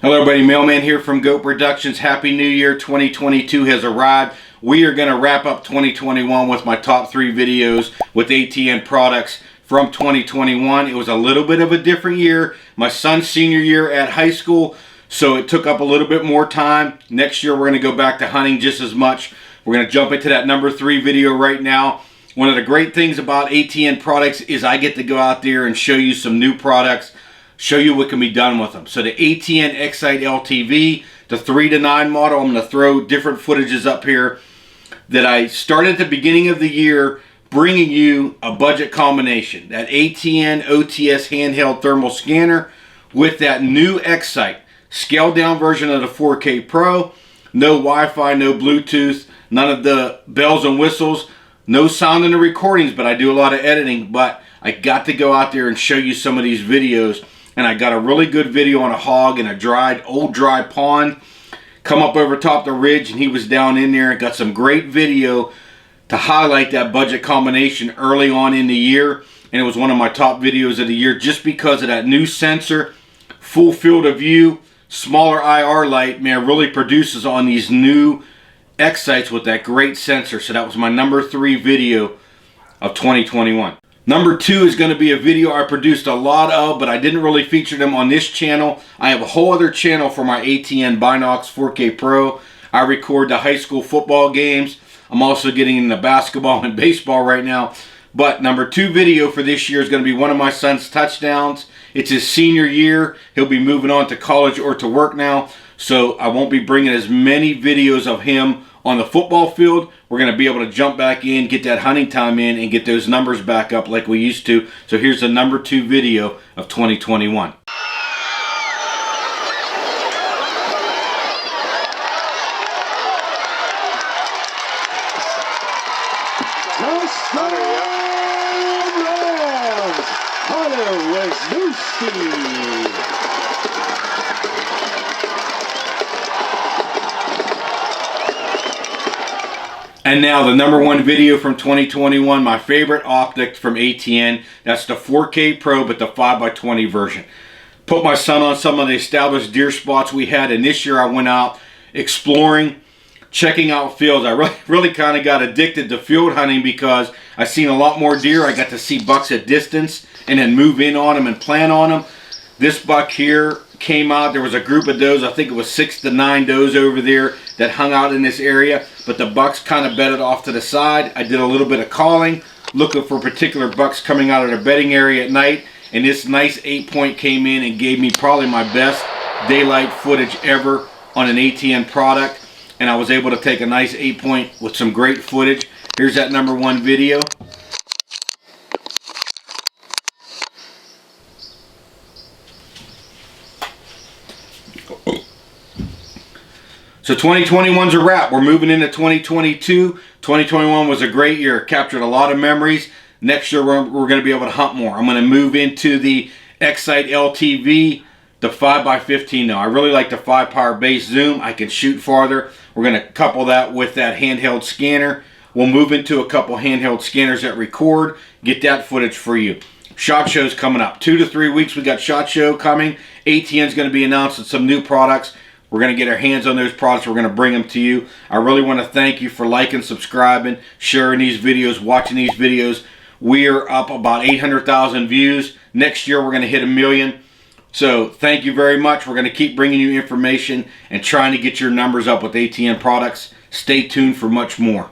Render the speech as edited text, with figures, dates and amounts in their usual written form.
Hello everybody, Mailman here from Goat Productions. Happy New Year. 2022 has arrived. We are going to wrap up 2021 with my top 3 videos with ATN products from 2021. It was a little bit of a different year. My son's senior year at high school, so it took up a little bit more time. Next year we're going to go back to hunting just as much. We're going to jump into that number 3 video right now. One of the great things about ATN products is I get to go out there and show you some new products, show you what can be done with them. So the ATN Excite LTV, the 3 to 9 model, I'm going to throw different footages up here that I started at the beginning of the year, bringing you a budget combination. That ATN OTS handheld thermal scanner with that new Excite, scaled down version of the 4K Pro, no Wi-Fi, no Bluetooth, none of the bells and whistles, no sound in the recordings, but I do a lot of editing. But I got to go out there and show you some of these videos. And I got a really good video on a hog in a old dry pond. Come up over top the ridge, and he was down in there and got some great video to highlight that budget combination early on in the year. And it was one of my top videos of the year just because of that new sensor, full field of view, smaller IR light, man, really produces on these new Excites with that great sensor. So that was my number 3 video of 2021. Number 2 is going to be a video I produced a lot of, but I didn't really feature them on this channel. I have a whole other channel for my ATN Binox 4K Pro. I record the high school football games. I'm also getting into basketball and baseball right now. But number 2 video for this year is going to be one of my son's touchdowns. It's his senior year. He'll be moving on to college or to work now. So I won't be bringing as many videos of him on the football field. We're going to be able to jump back in, get that hunting time in, and get those numbers back up like we used to. So here's the number 2 video of 2021. And now the number 1 video from 2021, my favorite optic from ATN. That's the 4K Pro, but the 5x20 version. Put my son on some of the established deer spots we had, and this year I went out exploring, checking out fields. I really kind of got addicted to field hunting because I seen a lot more deer. I got to see bucks at distance and then move in on them and plan on them. This buck here came out. There was a group of does, I think it was 6 to 9 does over there that hung out in this area, but the bucks kind of bedded off to the side. I did a little bit of calling, looking for particular bucks coming out of their bedding area at night, and this nice 8-point came in and gave me probably my best daylight footage ever on an ATN product, and I was able to take a nice 8-point with some great footage. Here's that number 1 video. So 2021's a wrap. We're moving into 2022. 2021 was a great year. Captured a lot of memories. Next year we're going to be able to hunt more. I'm going to move into the Excite LTV, the 5x15 now. I really like the 5 power base zoom. I can shoot farther. We're going to couple that with that handheld scanner. We'll move into a couple handheld scanners that record. Get that footage for you. SHOT Show's coming up. 2 to 3 weeks we got SHOT Show coming. ATN's going to be announcing some new products. We're going to get our hands on those products. We're going to bring them to you. I really want to thank you for liking, subscribing, sharing these videos, watching these videos. We are up about 800,000 views. Next year, we're going to hit 1 million. So thank you very much. We're going to keep bringing you information and trying to get your numbers up with ATN products. Stay tuned for much more.